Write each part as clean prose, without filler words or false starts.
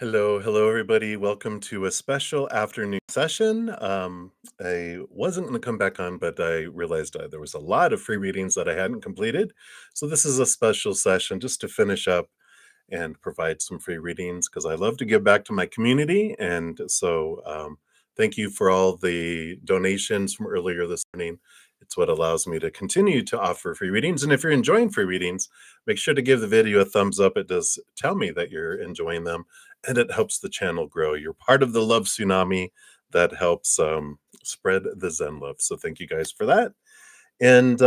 Hello, everybody. Welcome to a special afternoon session. I wasn't going to come back on, but I realized there was a lot of free readings that I hadn't completed. So, this is a special session just to finish up and provide some free readings because I love to give back to my community. And so, thank you for all the donations from earlier this morning. It's what allows me to continue to offer free readings. And if you're enjoying free readings, make sure to give the video a thumbs up. It does tell me that you're enjoying them and it helps the channel grow. You're part of the Love Tsunami that helps spread the Zen love. So, thank you guys for that. And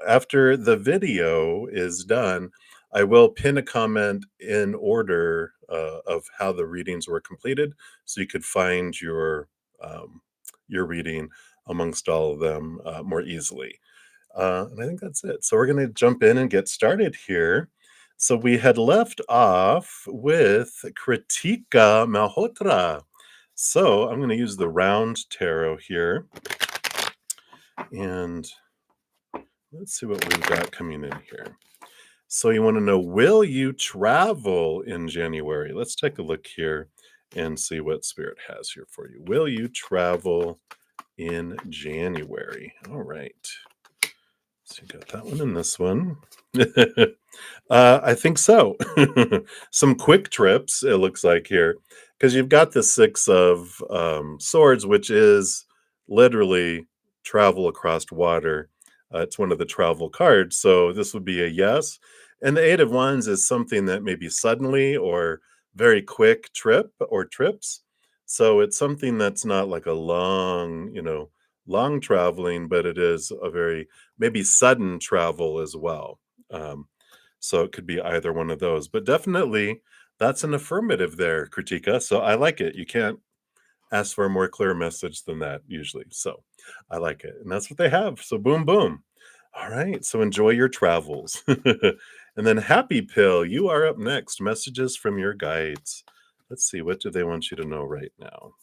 after the video is done, I will pin a comment in order of how the readings were completed, so you could find your reading amongst all of them more easily. And I think that's it. So we're going to jump in and get started here. So we had left off with Kritika Malhotra. So I'm going to use the round tarot here. And let's see what we've got coming in here. So you want to know, will you travel in January? Let's take a look here and see what Spirit has here for you. Will you travel in January? All right. So you got that one and this one. I think so. Some quick trips, it looks like here, because you've got the Six of Swords, which is literally travel across water. It's one of the travel cards. So this would be a yes. And the Eight of Wands is something that maybe suddenly or very quick trip or trips. So it's something that's not like a long traveling, but it is a very maybe sudden travel as well. So it could be either one of those, but definitely that's an affirmative there, Kritika. So I like it. You can't ask for a more clear message than that usually. So I like it. And that's what they have. So boom, boom. All right. So enjoy your travels. And then Happy Pill, you are up next. Messages from your guides. Let's see. What do they want you to know right now?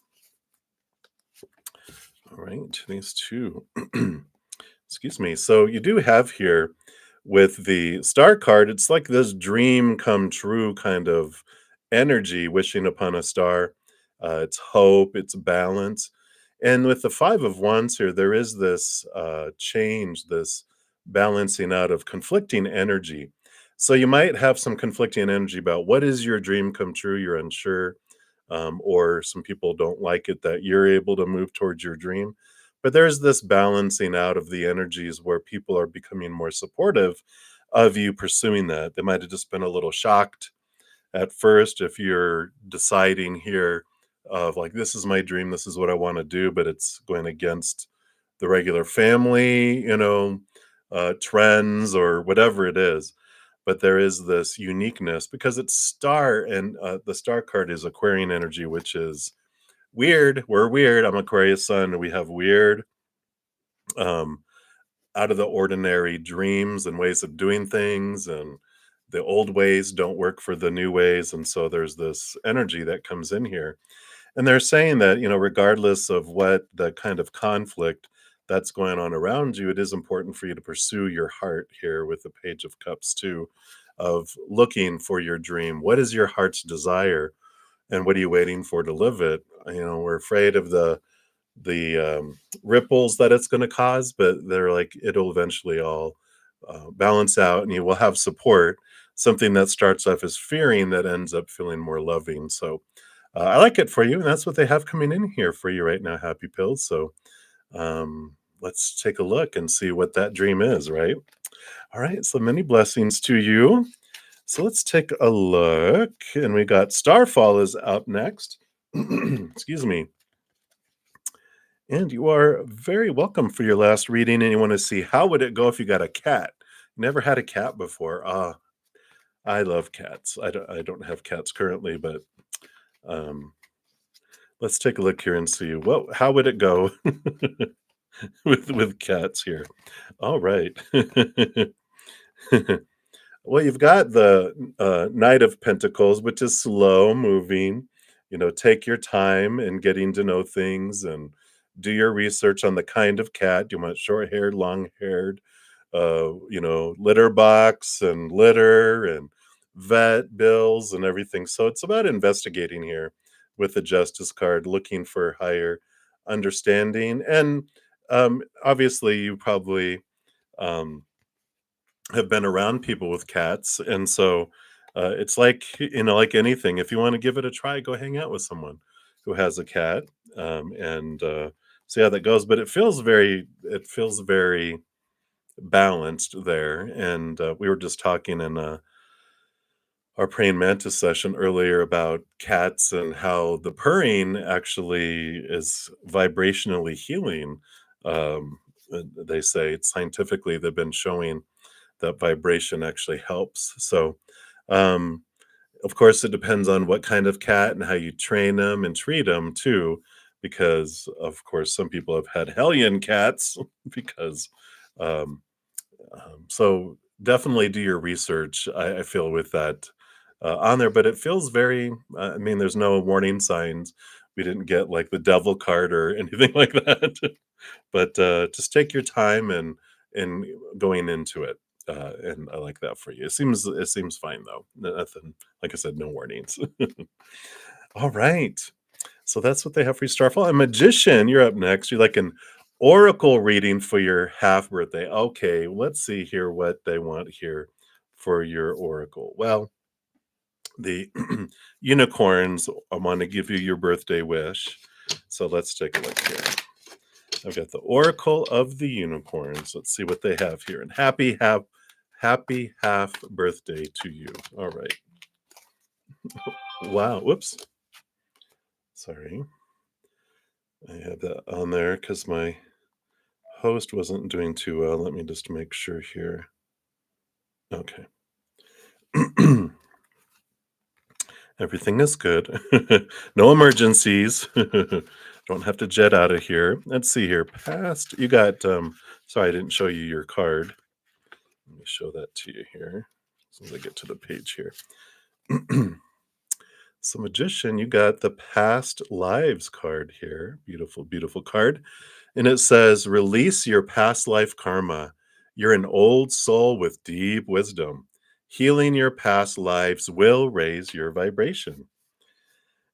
All right. These two. Excuse me. So you do have here with the star card, it's like this dream come true kind of energy, wishing upon a star. It's hope, it's balance. And with the Five of Wands here, there is this change, this balancing out of conflicting energy. So you might have some conflicting energy about what is your dream come true, you're unsure, or some people don't like it that you're able to move towards your dream. But there's this balancing out of the energies where people are becoming more supportive of you pursuing that. They might have just been a little shocked at first if you're deciding here of like, this is my dream, this is what I want to do, but it's going against the regular family, trends or whatever it is. But there is this uniqueness because it's star, and the star card is Aquarian energy, which is weird. We're weird. I'm Aquarius sun. We have weird, um, out of the ordinary dreams and ways of doing things, and the old ways don't work for the new ways. And so there's this energy that comes in here. And they're saying that, regardless of what the kind of conflict that's going on around you, it is important for you to pursue your heart here with the Page of Cups, too, of looking for your dream. What is your heart's desire? And what are you waiting for to live it? We're afraid of the ripples that it's going to cause, but they're like, it'll eventually all balance out and you will have support, something that starts off as fearing that ends up feeling more loving. So I like it for you, and that's what they have coming in here for you right now, Happy Pills. So let's take a look and see what that dream is, right? All right, so many blessings to you. So let's take a look, and we got Starfall is up next. Excuse me. And you are very welcome for your last reading, and you want to see how would it go if you got a cat. Never had a cat before. I love cats. I don't have cats currently, but um, let's take a look here and see how would it go with cats here. All right. Well, you've got the Knight of Pentacles, which is slow moving. Take your time in getting to know things and do your research on the kind of cat. Do you want short haired, long haired, litter box and litter and vet bills and everything. So it's about investigating here with the justice card, looking for higher understanding. And obviously, you probably um, have been around people with cats, and so it's like, like anything. If you want to give it a try, go hang out with someone who has a cat, and see how that goes. But it feels very balanced there. And we were just talking in our praying mantis session earlier about cats and how the purring actually is vibrationally healing. They say scientifically they've been showing that vibration actually helps. So, um, of course, it depends on what kind of cat and how you train them and treat them too, because of course some people have had hellion cats because um, so definitely do your research. I feel with that on there, but it feels very. I mean, there's no warning signs. We didn't get like the devil card or anything like that. But just take your time and going into it. And I like that for you. It seems fine though. Nothing, like I said, no warnings. All right. So that's what they have for you, Starfall. A magician, you're up next. You're like an oracle reading for your half birthday. Okay, let's see here what they want here for your oracle. Well, the unicorns want to give you your birthday wish. So let's take a look here. I've got the Oracle of the Unicorns. Let's see what they have here. And happy half birthday to you. All right. Wow. Whoops. Sorry. I had that on there because my host wasn't doing too well. Let me just make sure here. Okay. Everything is good. No emergencies. Don't have to jet out of here. Let's see here. Past, you got, sorry, I didn't show you your card. Let me show that to you here as soon as I get to the page here. So, Magician, you got the past lives card here. Beautiful, beautiful card. And it says, release your past life karma. You're an old soul with deep wisdom. Healing your past lives will raise your vibration.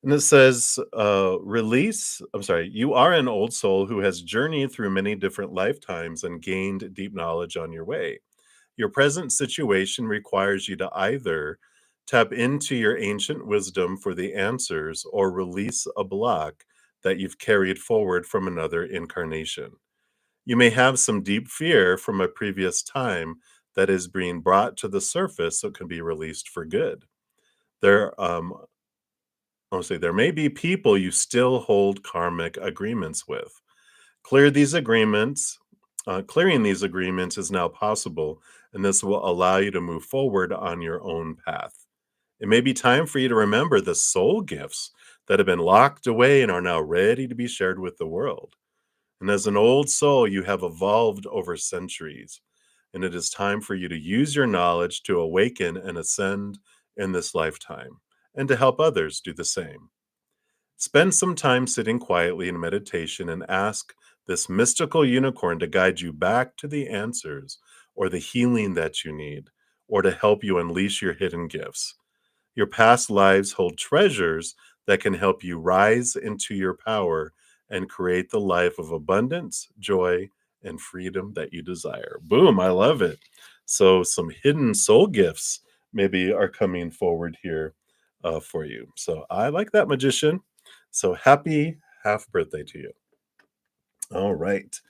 And it says, I'm sorry, you are an old soul who has journeyed through many different lifetimes and gained deep knowledge on your way. Your present situation requires you to either tap into your ancient wisdom for the answers or release a block that you've carried forward from another incarnation. You may have some deep fear from a previous time that is being brought to the surface so it can be released for good. There, honestly, there may be people you still hold karmic agreements with. Clear these agreements. Clearing these agreements is now possible, and this will allow you to move forward on your own path. It may be time for you to remember the soul gifts that have been locked away and are now ready to be shared with the world. And as an old soul, you have evolved over centuries, and it is time for you to use your knowledge to awaken and ascend in this lifetime, and to help others do the same. Spend some time sitting quietly in meditation and ask this mystical unicorn to guide you back to the answers or the healing that you need, or to help you unleash your hidden gifts. Your past lives hold treasures that can help you rise into your power and create the life of abundance, joy, and freedom that you desire. Boom, I love it. So, some hidden soul gifts maybe are coming forward here for you. So, I like that, Magician. So, happy half birthday to you. All right.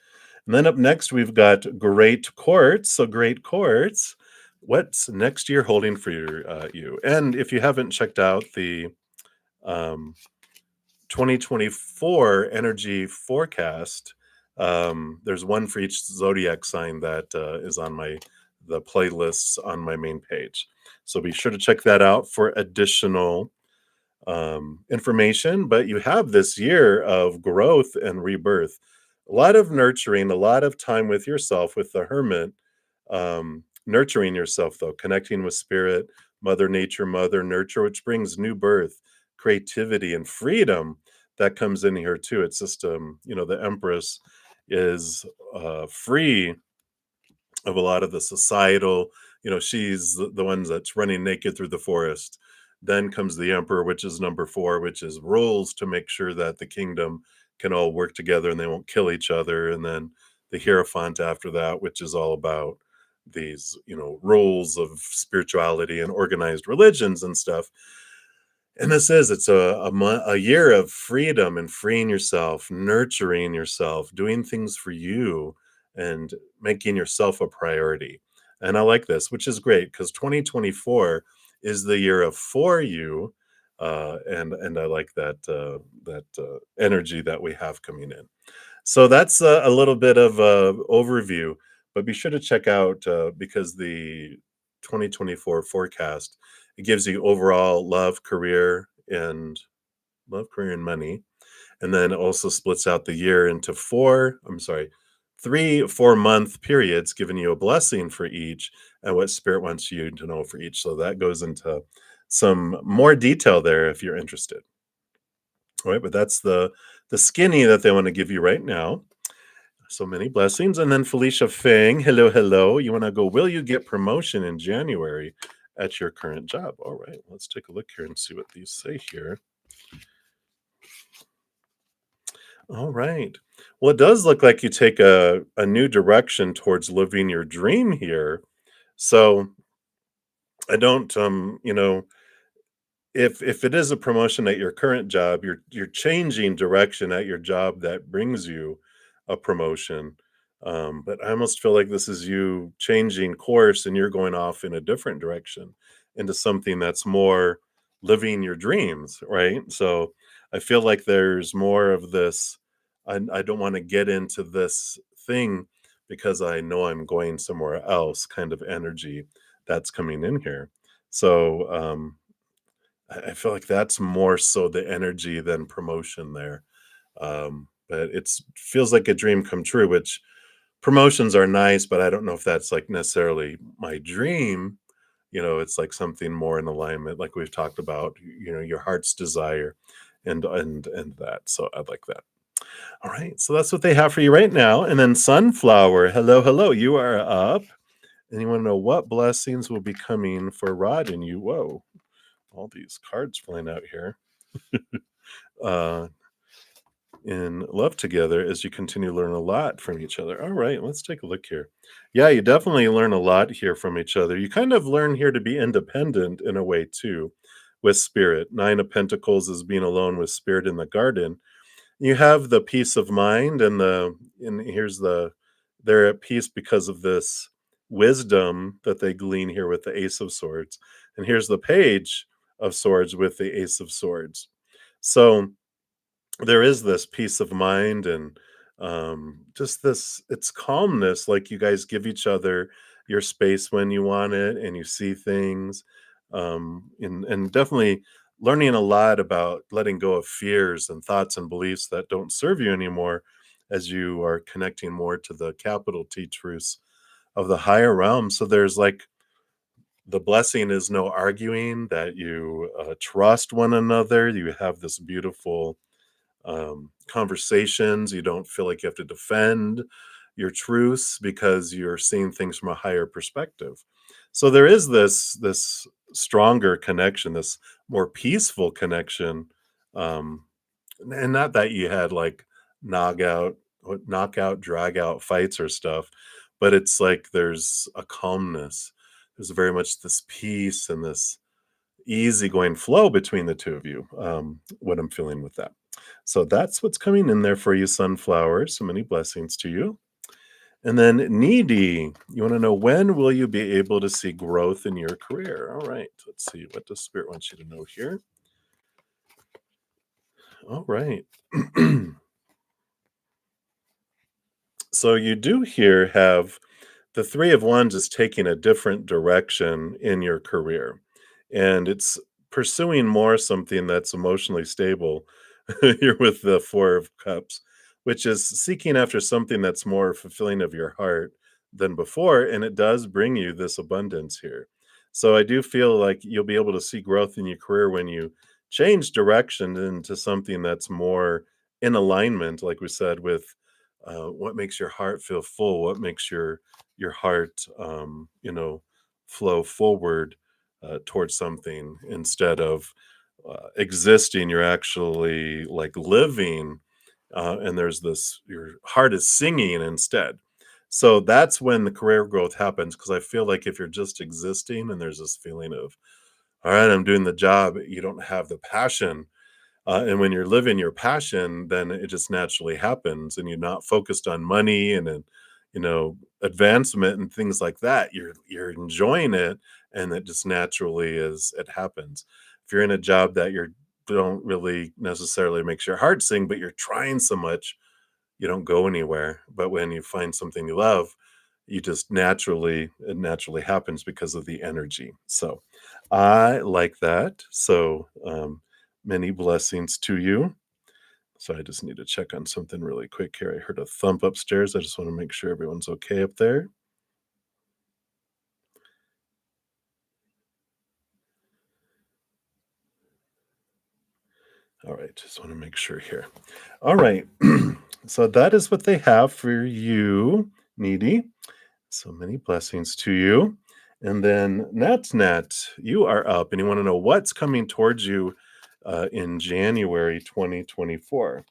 And then up next, we've got Great Courts. So, Great Courts, what's next year holding for you? And if you haven't checked out the um, 2024 energy forecast, there's one for each zodiac sign that is on the playlists on my main page. So be sure to check that out for additional information. But you have this year of growth and rebirth, a lot of nurturing, a lot of time with yourself, with the hermit, nurturing yourself, though, connecting with spirit, Mother Nature, Mother Nurture, which brings new birth, creativity, and freedom that comes in here, too. It's just, the Empress is free of a lot of the societal, she's the one that's running naked through the forest. Then comes the emperor, which is number 4, which is rules to make sure that the kingdom can all work together and they won't kill each other. And then the hierophant after that, which is all about these, rules of spirituality and organized religions and stuff. And this is it's a year of freedom and freeing yourself, nurturing yourself, doing things for you, and making yourself a priority. And I like this, which is great because 2024 is the year of for you, and I like that energy that we have coming in. So that's a little bit of a overview, but be sure to check out because the 2024 forecast, it gives you overall love, career, and money, and then it also splits out the year into 3 4-month periods, giving you a blessing for each and what spirit wants you to know for each. So that goes into some more detail there if you're interested. All right, but that's the skinny that they want to give you right now. So many blessings. And then Felicia Fang, hello, hello. You want to go, will you get promotion in January at your current job? All right, let's take a look here and see what these say here. All right. Well, it does look like you take a new direction towards living your dream here. So I don't, if it is a promotion at your current job, you're changing direction at your job that brings you a promotion. But I almost feel like this is you changing course and you're going off in a different direction into something that's more living your dreams, right? So I feel like there's more of this. I don't want to get into this thing because I know I'm going somewhere else kind of energy that's coming in here. So I feel like that's more so the energy than promotion there. But it's feels like a dream come true, which promotions are nice, but I don't know if that's like necessarily my dream. It's like something more in alignment, like we've talked about, your heart's desire and that. So I like that. All right. So that's what they have for you right now. And then Sunflower, hello, hello. You are up. And you want to know what blessings will be coming for Rod and you. Whoa, all these cards flying out here. uh, in love together as you continue to learn a lot from each other. All right, let's take a look here. Yeah, you definitely learn a lot here from each other. You kind of learn here to be independent in a way too with spirit. 9 of Pentacles is being alone with spirit in the garden. You have the peace of mind and here's they're at peace because of this wisdom that they glean here with the Ace of Swords. And here's the Page of Swords with the Ace of Swords. So there is this peace of mind and just this it's calmness, like you guys give each other your space when you want it and you see things, and definitely learning a lot about letting go of fears and thoughts and beliefs that don't serve you anymore as you are connecting more to the capital T truths of the higher realm. So there's like the blessing is no arguing, that you trust one another, you have this beautiful conversations. You don't feel like you have to defend your truths because you're seeing things from a higher perspective. So there is this stronger connection, this more peaceful connection, and not that you had like knockout, drag out fights or stuff, but it's like there's a calmness. There's very much this peace and this easygoing flow between the two of you. What I'm feeling with that. So that's what's coming in there for you, Sunflower. So many blessings to you. And then Needy, you want to know, when will you be able to see growth in your career? All right, let's see. What does Spirit want you to know here? All right. So you do here have the Three of Wands is taking a different direction in your career, and it's pursuing more something that's emotionally stable. You're with the Four of Cups, which is seeking after something that's more fulfilling of your heart than before, and it does bring you this abundance here. So I do feel like you'll be able to see growth in your career when you change direction into something that's more in alignment, like we said, with what makes your heart feel full, what makes your heart, flow forward towards something instead of existing. You're actually like living, and there's this, your heart is singing instead. So that's when the career growth happens, because I feel like if you're just existing and there's this feeling of, all right, I'm doing the job, you don't have the passion. And when you're living your passion, then it just naturally happens, and you're not focused on money and then, advancement and things like that. You're enjoying it, and it just naturally is. It happens. If you're in a job that you don't really necessarily makes your heart sing, but you're trying so much, you don't go anywhere. But when you find something you love, you just naturally it naturally happens because of the energy. So I like that. So many blessings to you. So I just need to check on something really quick here. I heard a thump upstairs. I just want to make sure everyone's okay up there. All right, just want to make sure here. All right. So that is what they have for you, needy. So many blessings to you. And then Nat, you are up and you want to know what's coming towards you in January 2024.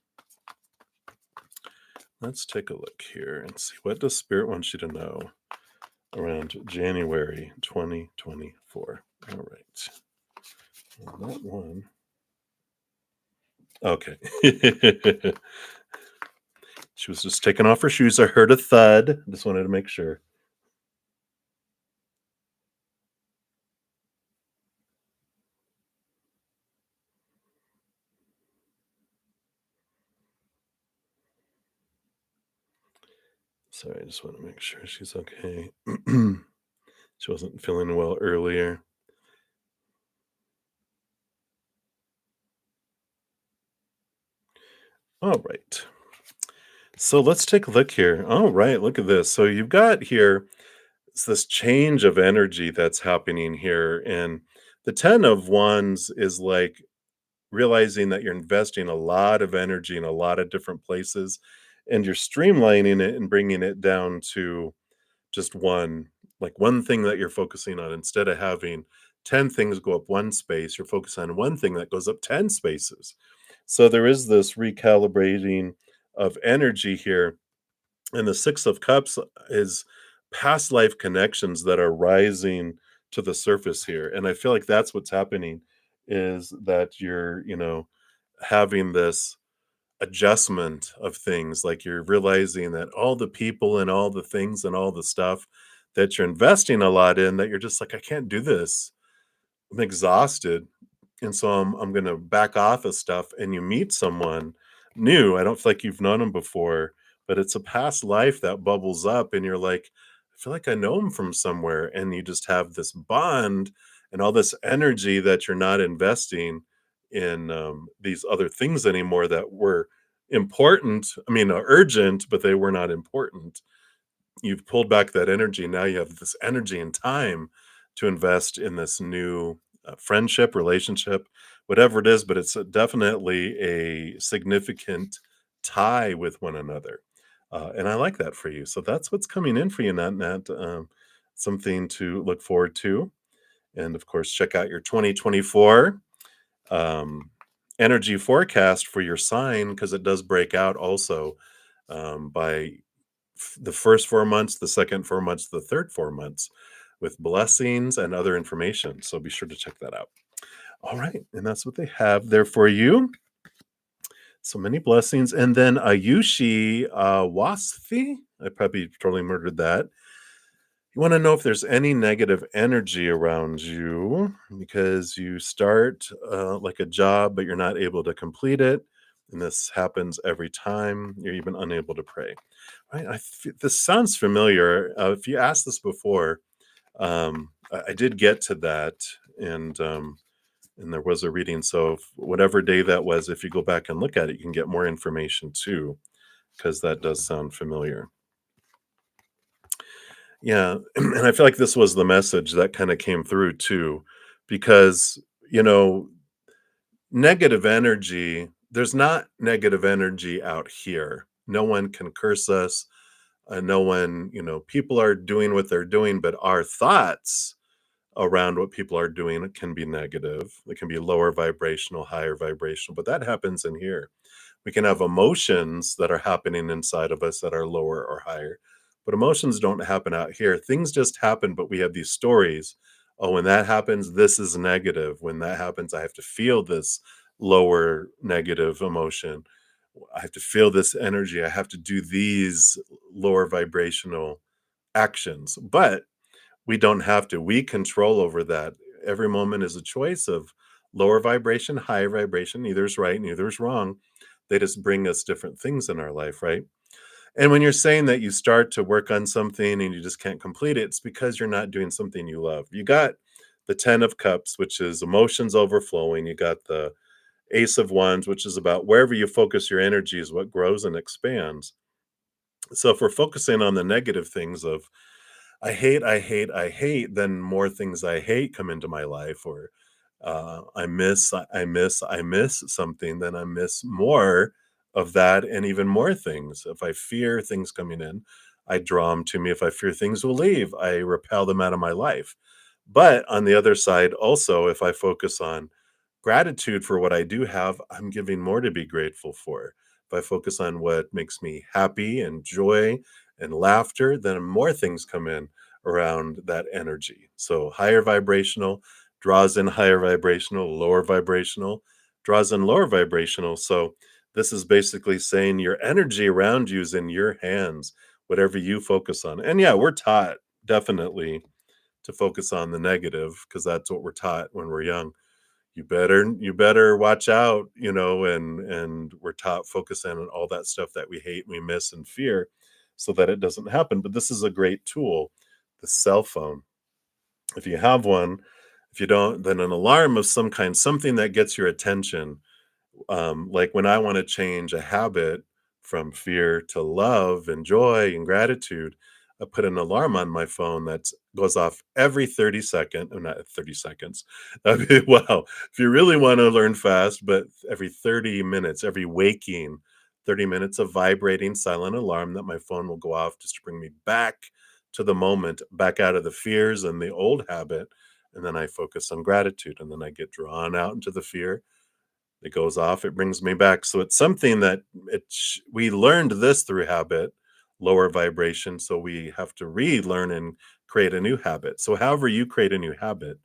Let's take a look here and see, what does Spirit want you to know around January 2024. All right. Well, that one. Okay. She was just taking off her shoes. I heard a thud. Just wanted to make sure. Sorry, I just want to make sure she's okay. She wasn't feeling well earlier. All right. So let's take a look here. All right, look at this. So you've got here, it's this change of energy that's happening here. And the 10 of Wands is like realizing that you're investing a lot of energy in a lot of different places, and you're streamlining it and bringing it down to just one, like one thing that you're focusing on. Instead of having 10 things go up one space, you're focused on one thing that goes up 10 spaces. So there is this recalibrating of energy here. And the 6 of Cups is past life connections that are rising to the surface here. And I feel like that's what's happening, is that you're, having this adjustment of things. Like, you're realizing that all the people and all the things and all the stuff that you're investing a lot in, that you're just like, I can't do this. I'm exhausted. And so I'm gonna back off of stuff, and you meet someone new. I don't feel like you've known them before, but it's a past life that bubbles up, and you're like, I feel like I know him from somewhere, and you just have this bond and all this energy that you're not investing in these other things anymore that were important. I mean, urgent, but they were not important. You've pulled back that energy. Now you have this energy and time to invest in this new friendship, relationship, whatever it is, but it's definitely a significant tie with one another. And I like that for you. So that's what's coming in for you, Nat. Something to look forward to. And of course, check out your 2024 um, energy forecast for your sign, because it does break out also by the first 4 months, the second 4 months, the third 4 months, with blessings and other information. So be sure to check that out. All right. And that's what they have there for you. So many blessings. And then Ayushi Wasfi, I probably totally murdered that. You want to know if there's any negative energy around you because you start like a job, but you're not able to complete it. And this happens every time. You're even unable to pray. Right? This sounds familiar. If you asked this before, I did get to that, and there was a reading. So whatever day that was, if you go back and look at it, you can get more information too, because that does sound familiar. Yeah, and I feel like this was the message that kinda came through too, because, you know, negative energy, there's not negative energy out here. No one can curse us, no one, people are doing what they're doing, but our thoughts, around what people are doing. It can be negative. It can be lower vibrational, higher vibrational, but that happens in here. We can have emotions that are happening inside of us that are lower or higher, but emotions don't happen out here. Things just happen, but we have these stories. Oh, when that happens, this is negative. When that happens, I have to feel this lower negative emotion. I have to feel this energy. I have to do these lower vibrational actions. But we don't have to. We control over that. Every moment is a choice of lower vibration, higher vibration. Neither is right, neither is wrong. They just bring us different things in our life, right? And when you're saying that you start to work on something and you just can't complete it, it's because you're not doing something you love. You got the 10 of cups, which is emotions overflowing. You got the ace of wands, which is about wherever you focus your energy is what grows and expands. So if we're focusing on the negative things of I hate, I hate, I hate, then more things I hate come into my life, or I miss something, then I miss more of that and even more things. If I fear things coming in, I draw them to me. If I fear things will leave, I repel them out of my life. But on the other side, also, if I focus on gratitude for what I do have, I'm giving more to be grateful for. If I focus on what makes me happy and joy and laughter, then more things come in around that energy. So higher vibrational draws in higher vibrational, lower vibrational draws in lower vibrational. So this is basically saying your energy around you is in your hands, whatever you focus on. And yeah, we're taught definitely to focus on the negative because that's what we're taught when we're young. You better watch out, and we're taught focus on all that stuff that we hate, we miss, and fear, so that it doesn't happen. But this is a great tool, the cell phone. If you have one, if you don't, then an alarm of some kind, something that gets your attention, like when I want to change a habit from fear to love and joy and gratitude, I put an alarm on my phone that goes off every 30 seconds, or not 30 seconds. That'd be, wow. If you really want to learn fast, but every 30 minutes, every waking 30 minutes of vibrating silent alarm that my phone will go off just to bring me back to the moment, back out of the fears and the old habit. And then I focus on gratitude, and then I get drawn out into the fear. It goes off, it brings me back. So it's something that we learned this through habit, lower vibration. So we have to relearn and create a new habit. So however you create a new habit,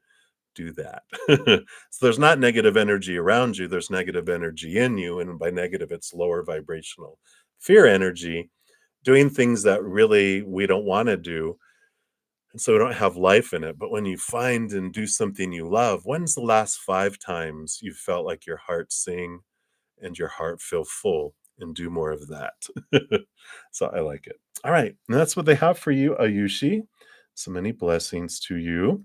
do that. So there's not negative energy around you, there's negative energy in you. And by negative, it's lower vibrational fear energy, doing things that really we don't want to do, and so we don't have life in it. But when you find and do something you love, when's the last 5 times you felt like your heart sing and your heart feel full? And do more of that. So I like it. All right. And that's what they have for you, Ayushi. So many blessings to you.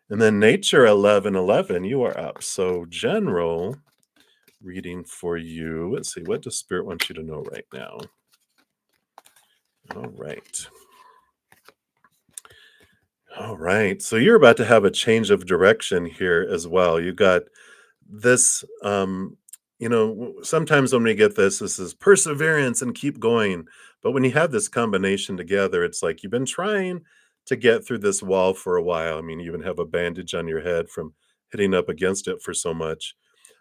And then nature 1111, you are up. So general reading for you. Let's see. What does spirit want you to know right now? All right. All right. So you're about to have a change of direction here as well. You got this, sometimes when we get this is perseverance and keep going. But when you have this combination together, it's like you've been trying to get through this wall for a while. I mean, you even have a bandage on your head from hitting up against it for so much.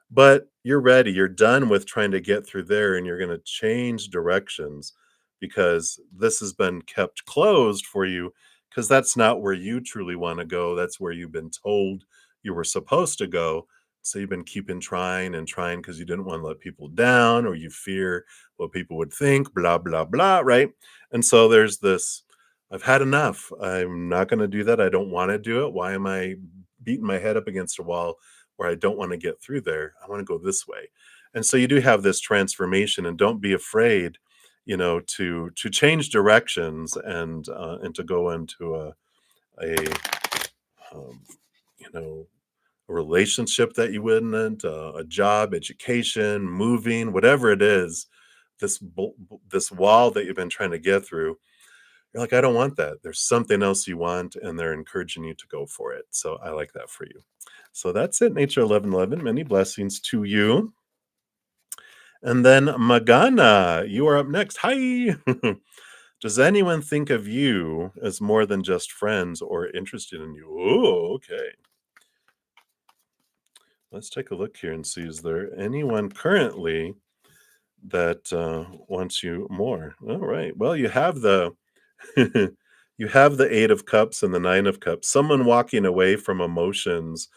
But you're ready. You're done with trying to get through there, and you're going to change directions because this has been kept closed for you because that's not where you truly want to go. That's where you've been told you were supposed to go. So you've been keeping trying and trying because you didn't want to let people down, or you fear what people would think, blah, blah, blah, right? And so there's this, I've had enough. I'm not going to do that. I don't want to do it. Why am I beating my head up against a wall where I don't want to get through there? I want to go this way. And so you do have this transformation, and don't be afraid, to change directions and to go into a um, you know a relationship that you wouldn't, a job, education, moving, whatever it is. This wall that you've been trying to get through, you're like, I don't want that. There's something else you want, and they're encouraging you to go for it. So I like that for you. So that's it, Nature 1111. Many blessings to you. And then Magana, you are up next. Hi. Does anyone think of you as more than just friends or interested in you? Oh, okay. Let's take a look here and see, is there anyone currently that wants you more? All right. Well, you have the you have the 8 of cups and the 9 of cups. Someone walking away from emotions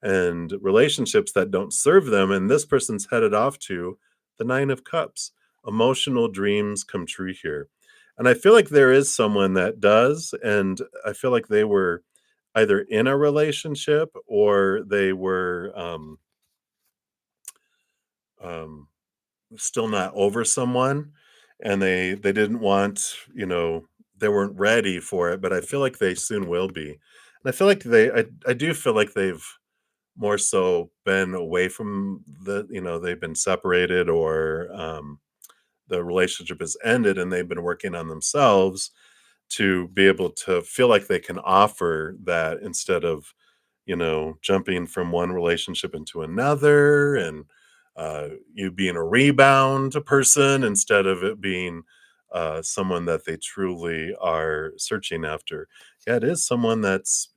and relationships that don't serve them, and this person's headed off to the 9 of cups. Emotional dreams come true here. And I feel like there is someone that does, and I feel like they were either in a relationship or they were um still not over someone, and they didn't want, they weren't ready for it, but I feel like they soon will be. And I feel like I do feel like they've more so been away from they've been separated, or the relationship has ended and they've been working on themselves to be able to feel like they can offer that, instead of jumping from one relationship into another, and you being a rebound person instead of it being someone that they truly are searching after. Yeah, it is someone that's,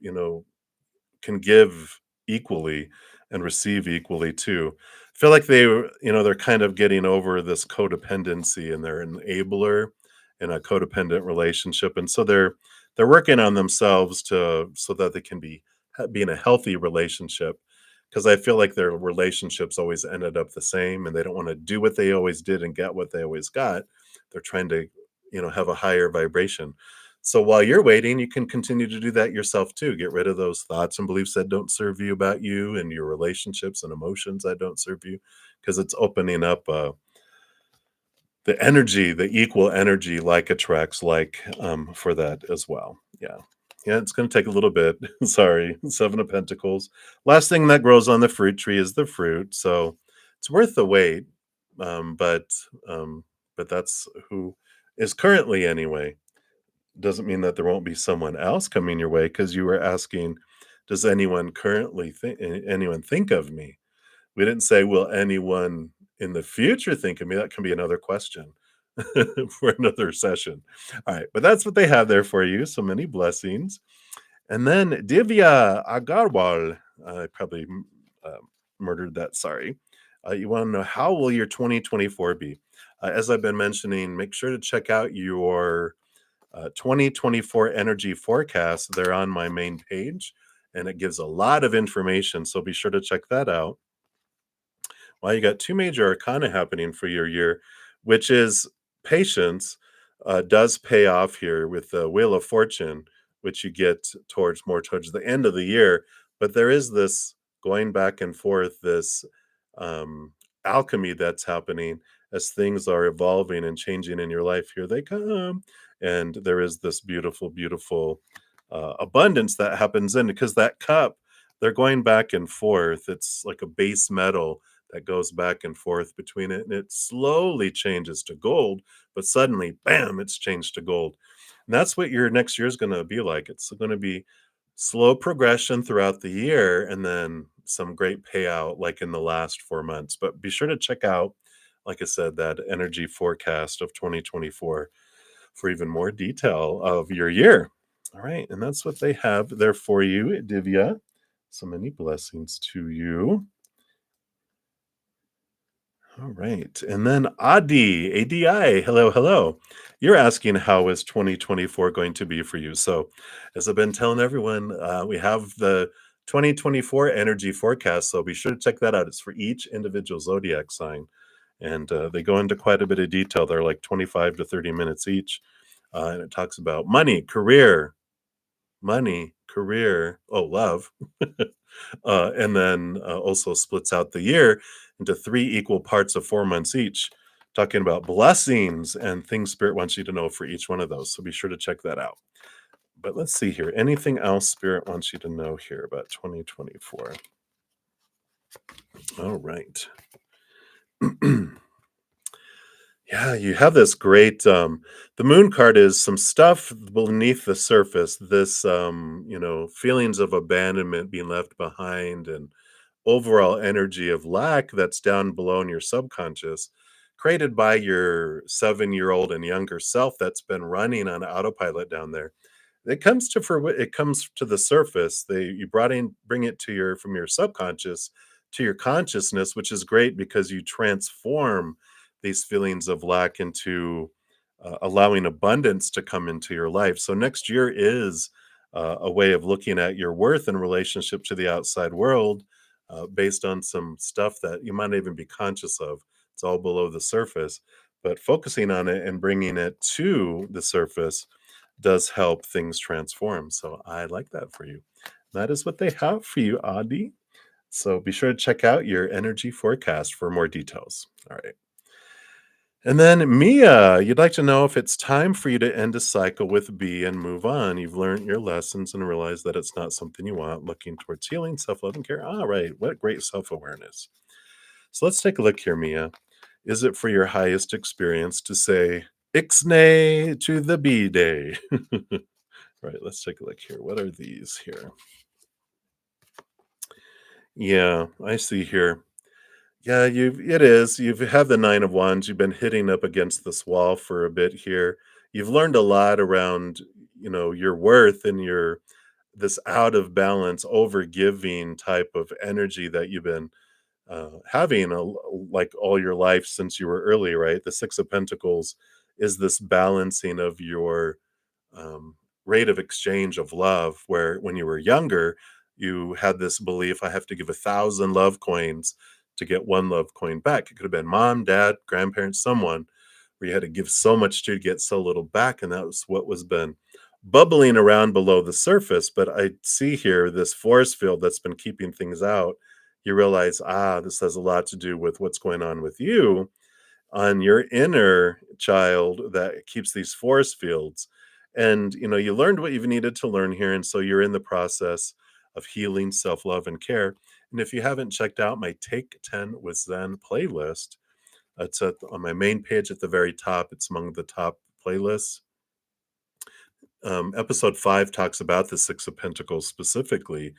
can give equally and receive equally too. I feel like they're kind of getting over this codependency, and they're an enabler in a codependent relationship, and so they're working on themselves to so that they can be in a healthy relationship. Because I feel like their relationships always ended up the same, and they don't want to do what they always did and get what they always got. They're trying to, have a higher vibration. So while you're waiting, you can continue to do that yourself too. Get rid of those thoughts and beliefs that don't serve you about you, and your relationships and emotions that don't serve you, because it's opening up the energy, the equal energy, like attracts like, for that as well. Yeah. Yeah, it's going to take a little bit. Sorry. 7 of Pentacles. Last thing that grows on the fruit tree is the fruit. So it's worth the wait. Um, but, um, but that's who is currently anyway. Doesn't mean that there won't be someone else coming your way, because you were asking, does anyone think of me? We didn't say, will anyone in the future think of me? That can be another question for another session. All right, but that's what they have there for you. So many blessings. And then Divya Agarwal, I probably uh, murdered that. Sorry. You want to know, how will your 2024 be? As I've been mentioning, make sure to check out your 2024 energy forecast. They're on my main page, and it gives a lot of information. So be sure to check that out. Well, you got 2 major arcana happening for your year, which is patience, does pay off here with the Wheel of Fortune, which you get towards the end of the year. But there is this going back and forth, this alchemy that's happening as things are evolving and changing in your life. Here they come. And there is this beautiful, beautiful abundance that happens in, because that cup, they're going back and forth. It's like a base metal that goes back and forth between it, and it slowly changes to gold, but suddenly, bam, it's changed to gold. And that's what your next year is going to be like. It's going to be slow progression throughout the year, and then some great payout like in the last 4 months. But be sure to check out, like I said, that energy forecast of 2024 for even more detail of your year. All right, and that's what they have there for you, Divya. So many blessings to you. All right. And then Adi, ADI, hello, hello. You're asking, how is 2024 going to be for you? So, as I've been telling everyone, we have the 2024 energy forecast. So, be sure to check that out. It's for each individual zodiac sign. And they go into quite a bit of detail. They're like 25 to 30 minutes each. And it talks about money, career, oh, love. And then also splits out the year into 3 equal parts of 4 months each, talking about blessings and things Spirit wants you to know for each one of those. So be sure to check that out. But let's see here. Anything else Spirit wants you to know here about 2024? All right. Yeah, you have this great the moon card is some stuff beneath the surface, this feelings of abandonment, being left behind, and overall energy of lack that's down below in your subconscious, created by your 7-year-old and younger self that's been running on autopilot down there. It comes to the surface. You bring it to your from your subconscious to your consciousness, which is great because you transform these feelings of lack into allowing abundance to come into your life. So next year is a way of looking at your worth in relationship to the outside world, based on some stuff that you might not even be conscious of. It's all below the surface, but focusing on it and bringing it to the surface does help things transform. So I like that for you. That is what they have for you, Adi. So be sure to check out your energy forecast for more details. All right. And then Mia, you'd like to know if it's time for you to end a cycle with B and move on. You've learned your lessons and realized that it's not something you want, looking towards healing, self love, and care. All right. What great self awareness. So let's take a look here, Mia. Is it for your highest experience to say, Ixnay to the B day? Right. Let's take a look here. What are these here? Yeah, I see here. Yeah, it is. You've had the 9 of Wands. You've been hitting up against this wall for a bit here. You've learned a lot around, your worth and your this out of balance, over giving type of energy that you've been having like all your life since you were early, right? The 6 of Pentacles is this balancing of your rate of exchange of love, where when you were younger, you had this belief I have to give 1,000 love coins to get one love coin back. It could have been mom, dad, grandparents, someone where you had to give so much to get so little back. And that was what was been bubbling around below the surface. But I see here this force field that's been keeping things out. You realize, this has a lot to do with what's going on with you, on your inner child, that keeps these force fields. And you learned what you've needed to learn here, and so you're in the process of healing, self-love, and care. And if you haven't checked out my Take 10 with Zen playlist, it's on my main page at the very top. It's among the top playlists. Episode 5 talks about the 6 of Pentacles specifically,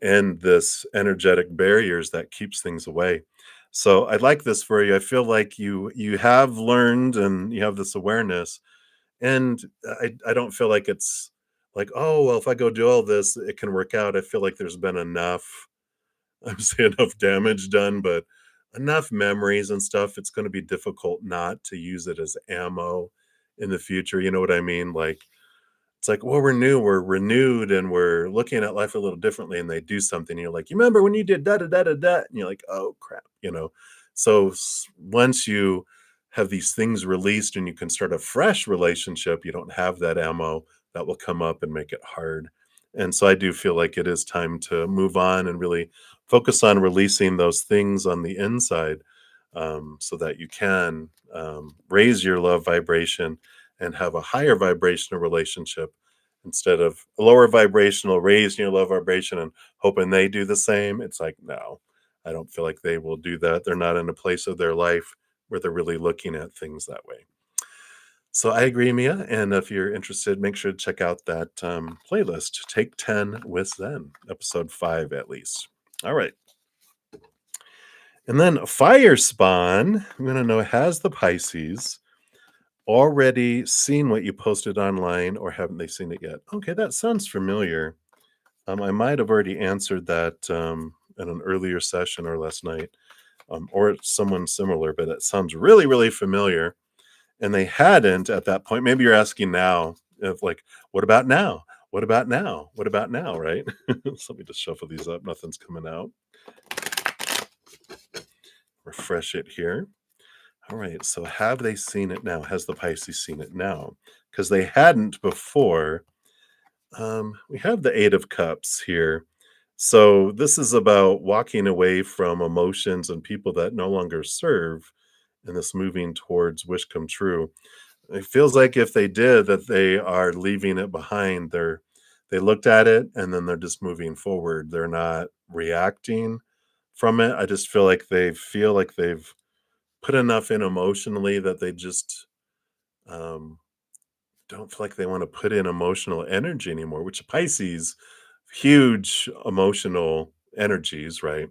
and this energetic barriers that keeps things away. So I like this for you. I feel like you have learned and you have this awareness, and I don't feel like it's like, oh well, if I go do all this, it can work out. I feel like there's been enough. I'm saying enough damage done, but enough memories and stuff. It's going to be difficult not to use it as ammo in the future. You know what I mean? Like it's like, well, we're new, we're renewed, and we're looking at life a little differently. And they do something, you're like, you remember when you did da da da da da? And you're like, oh crap. So once you have these things released and you can start a fresh relationship, you don't have that ammo that will come up and make it hard. And so I do feel like it is time to move on and really focus on releasing those things on the inside, so that you can raise your love vibration and have a higher vibrational relationship, instead of a lower vibrational, raising your love vibration and hoping they do the same. It's like, no, I don't feel like they will do that. They're not in a place of their life where they're really looking at things that way. So I agree, Mia. And if you're interested, make sure to check out that playlist, Take 10 with Zen, episode 5 at least. All right. And then Fire Spawn, I'm going to know, has the Pisces already seen what you posted online, or haven't they seen it yet? Okay, that sounds familiar. I might have already answered that in an earlier session or last night, or someone similar, but it sounds really, really familiar. And they hadn't at that point. Maybe you're asking now, if like, what about now? What about now? What about now? Right? So let me just shuffle these up. Nothing's coming out. Refresh it here. All right. So have they seen it now? Has the Pisces seen it now? Because they hadn't before. We have the 8 of Cups here. So this is about walking away from emotions and people that no longer serve, and this moving towards wish come true. It feels like if they did that, they are leaving it behind. They looked at it and then they're just moving forward. They're not reacting from it. I just feel like they've put enough in emotionally that they just um, don't feel like they want to put in emotional energy anymore, which Pisces, huge emotional energies, right?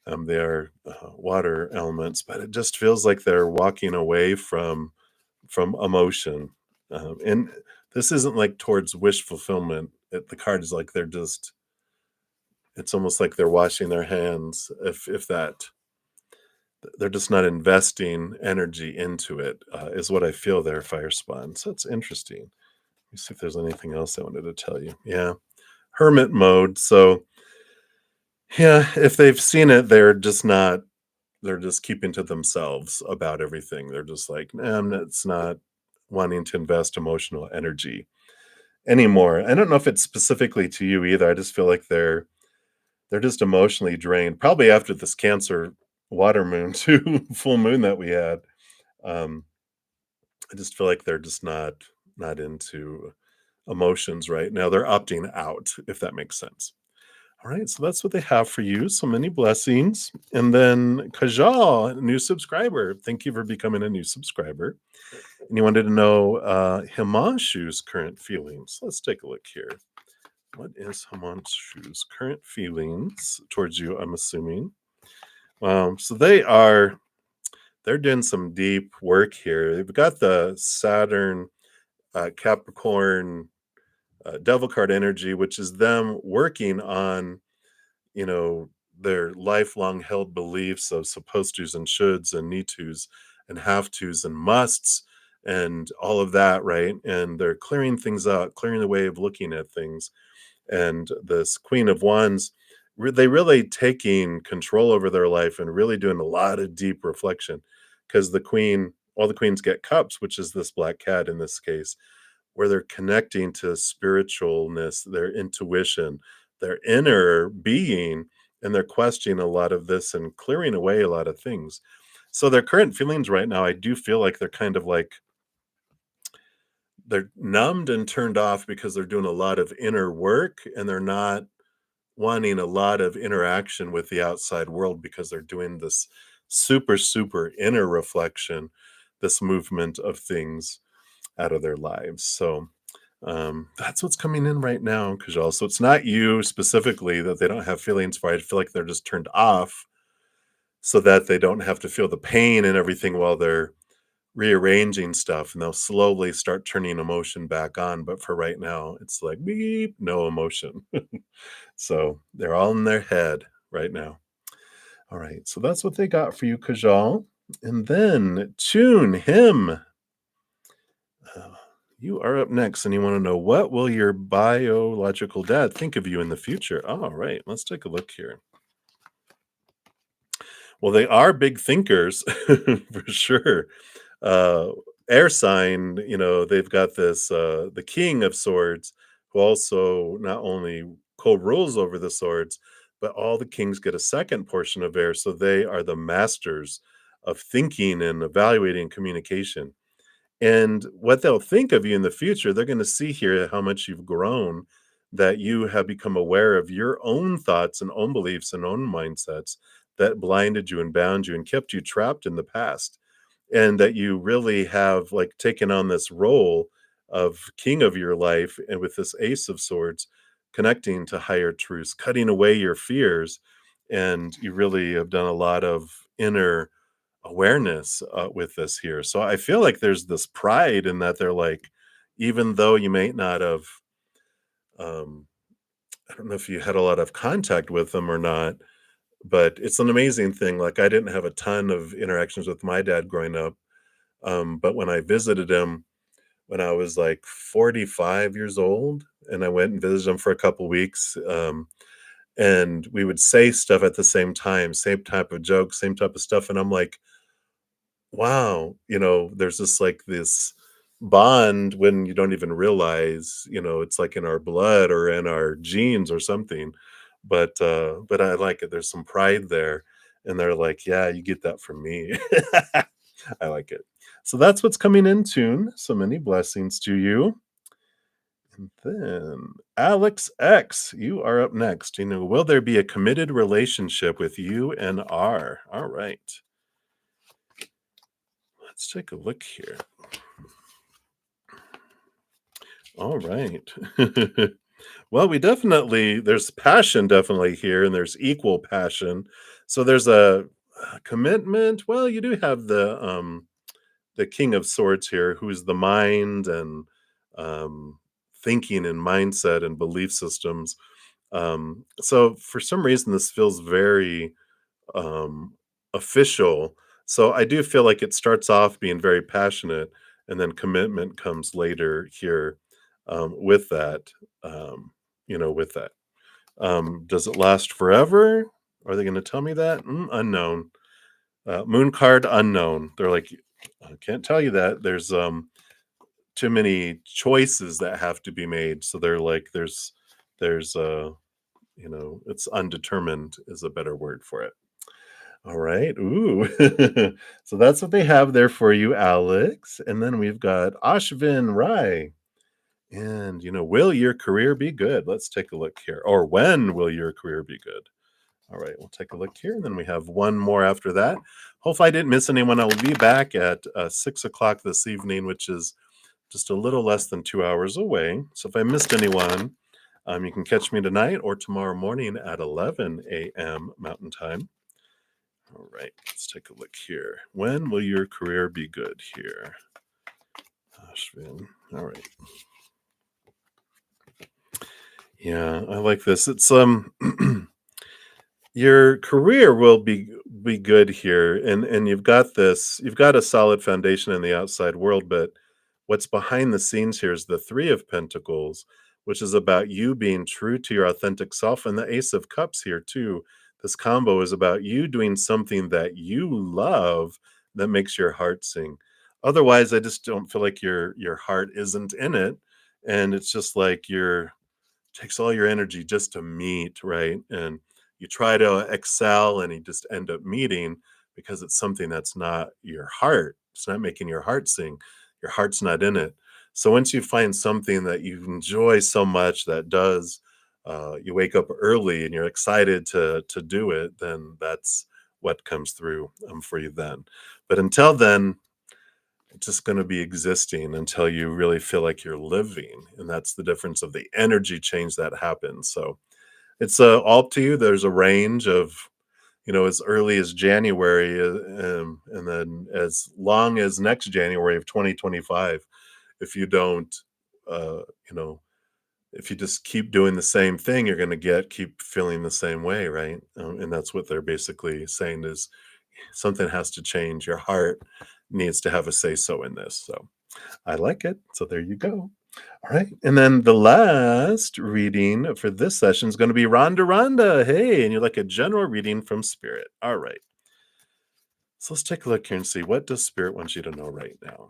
They are water elements, but it just feels like they're walking away from emotion. And this isn't like towards wish fulfillment. The card is like they're just. It's almost like they're washing their hands. If that they're just not investing energy into it, is what I feel there, Fire Spawn. So it's interesting. Let me see if there's anything else I wanted to tell you. Yeah, hermit mode. So yeah, if they've seen it, they're just not. They're just keeping to themselves about everything. They're just like, nah, it's not wanting to invest emotional energy anymore. I don't know if it's specifically to you either. I just feel like they're just emotionally drained. Probably after this Cancer water moon too, full moon that we had. Um, I just feel like they're just not into emotions right now. They're opting out, if that makes sense. All right, so that's what they have for you. So many blessings. And then Kajal, new subscriber. Thank you for becoming a new subscriber. And you wanted to know Himanshu's current feelings. Let's take a look here. What is Himanshu's current feelings towards you? I'm assuming. So they're doing some deep work here. They've got the Saturn Capricorn devil card energy, which is them working on, you know, their lifelong held beliefs of supposed tos and shoulds and need tos and have tos and musts and all of that, right? And they're clearing things out, clearing the way of looking at things. And this Queen of Wands, they really taking control over their life and really doing a lot of deep reflection because all the queens get cups, which is this black cat in this case, where they're connecting to spiritualness, their intuition, their inner being, and they're questioning a lot of this and clearing away a lot of things. So their current feelings right now, I do feel like they're kind of like they're numbed and turned off because they're doing a lot of inner work and they're not wanting a lot of interaction with the outside world because they're doing this super, super inner reflection, this movement of things out of their lives. So that's what's coming in right now, Kajal. So it's not you specifically that they don't have feelings for. I feel like they're just turned off so that they don't have to feel the pain and everything while they're rearranging stuff, and they'll slowly start turning emotion back on. But for right now, it's like beep, no emotion. So they're all in their head right now. All right, so that's what they got for you, Kajal. And then Tune him. You are up next, and you want to know what will your biological dad think of you in the future? All right, let's take a look here. Well, they are big thinkers for sure. Uh, Air sign, they've got this the King of Swords, who also not only co-rules over the swords, but all the kings get a second portion of air, so they are the masters of thinking and evaluating communication. And what they'll think of you in the future, they're going to see here how much you've grown, that you have become aware of your own thoughts and own beliefs and own mindsets that blinded you and bound you and kept you trapped in the past. And that you really have like taken on this role of king of your life and with this ace of swords, connecting to higher truths, cutting away your fears. And you really have done a lot of inner awareness with this here. So I feel like there's this pride in that they're like, even though you may not have, um, I don't know if you had a lot of contact with them or not, but it's an amazing thing. Like I didn't have a ton of interactions with my dad growing up, but when I visited him when I was like 45 years old, and I went and visited him for a couple weeks, and we would say stuff at the same time, same type of jokes, same type of stuff, and I'm like, wow, there's just like this bond when you don't even realize, it's like in our blood or in our genes or something. But I like it. There's some pride there. And they're like, yeah, you get that from me. I like it. So that's what's coming in tune. So many blessings to you. And then Alex X, you are up next. Will there be a committed relationship with you and R? All right. Let's take a look here. All right. Well, there's passion definitely here, and there's equal passion. So there's a commitment. Well, you do have the King of Swords here, who's the mind and um, thinking and mindset and belief systems. So for some reason, this feels very um, official. So I do feel like it starts off being very passionate, and then commitment comes later here with that. Um, with that. Does it last forever? Are they going to tell me that? Unknown. Moon card unknown. They're like, I can't tell you that. There's too many choices that have to be made. So they're like, there's it's undetermined is a better word for it. All right. Ooh. So that's what they have there for you, Alex. And then we've got Ashvin Rai. And, will your career be good? Let's take a look here. Or when will your career be good? All right, we'll take a look here. And then we have one more after that. Hopefully, I didn't miss anyone. I will be back at 6 o'clock this evening, which is just a little less than 2 hours away. So if I missed anyone, you can catch me tonight or tomorrow morning at 11 a.m. Mountain Time. All right, let's take a look here. When will your career be good here? Ashvin. All right. Yeah, I like this. It's your career will be good here, and you've got a solid foundation in the outside world, but what's behind the scenes here is the 3 of Pentacles, which is about you being true to your authentic self, and the Ace of Cups here too. This combo is about you doing something that you love that makes your heart sing. Otherwise, I just don't feel like your heart isn't in it, and it's just like takes all your energy just to meet, right? And you try to excel and you just end up meeting because it's something that's not your heart. It's not making your heart sing. Your heart's not in it. So once you find something that you enjoy so much that does, you wake up early and you're excited to do it, then that's what comes through for you then. But until then, it's just going to be existing until you really feel like you're living, and that's the difference of the energy change that happens. So it's all up to you. There's a range of as early as January, and then as long as next January of 2025. If you don't, uh, you know, if you just keep doing the same thing, you're going to keep feeling the same way, right? And that's what they're basically saying is something has to change. Your heart needs to have a say so in this. So I like it. So there you go. All right. And then the last reading for this session is going to be Rhonda Rhonda. Hey, and you're like a general reading from Spirit. All right. So let's take a look here and see what does Spirit want you to know right now.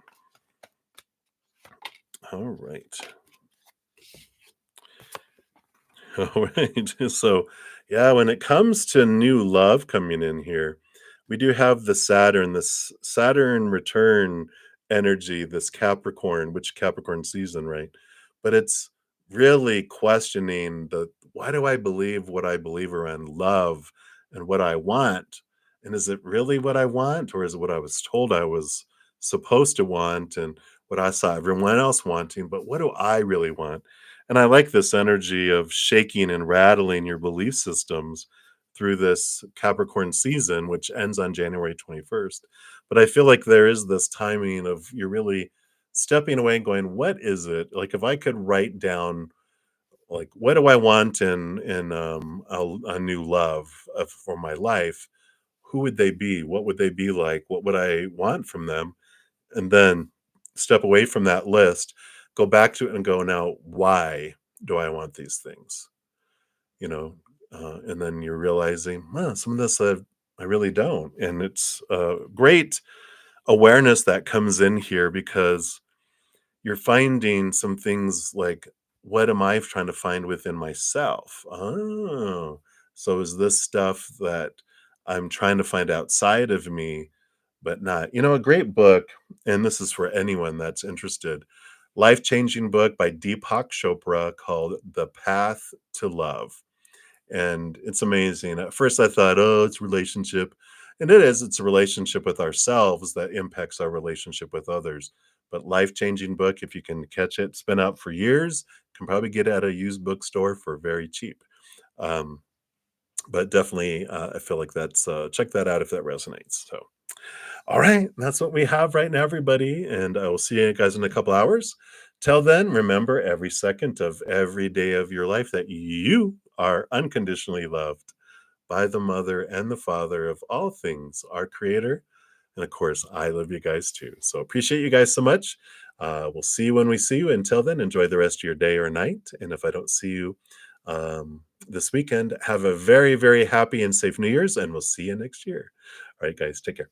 All right. All right. So, yeah, when it comes to new love coming in here, we do have this Saturn return energy, this Capricorn, which Capricorn season, right? But it's really questioning the why do I believe what I believe around love and what I want? And is it really what I want, or is it what I was told I was supposed to want and what I saw everyone else wanting? But what do I really want? And I like this energy of shaking and rattling your belief systems through this Capricorn season, which ends on January 21st. But I feel like there is this timing of you're really stepping away and going, what is it? Like if I could write down like what do I want in a new love for my life, who would they be? What would they be like? What would I want from them? And then step away from that list, go back to it and go, now, why do I want these things? You know, and then you're realizing, some of this I really don't. And it's great awareness that comes in here because you're finding some things like, what am I trying to find within myself? Oh, so is this stuff that I'm trying to find outside of me, but not? A great book, and this is for anyone that's interested. Life changing book by Deepak Chopra called The Path to Love. And it's amazing. At first, I thought, oh, it's relationship. And it is, it's a relationship with ourselves that impacts our relationship with others. But life changing book, if you can catch it, it's been out for years, can probably get it at a used bookstore for very cheap. Um, But definitely, I feel like that's check that out if that resonates. So, all right, that's what we have right now, everybody, and I will see you guys in a couple hours. Till then, remember every second of every day of your life that you are unconditionally loved by the mother and the father of all things, our creator. And of course, I love you guys too. So appreciate you guys so much. We'll see you when we see you. Until then, enjoy the rest of your day or night. And if I don't see you this weekend, have a very, very happy and safe New Year's, and we'll see you next year. All right, guys, take care.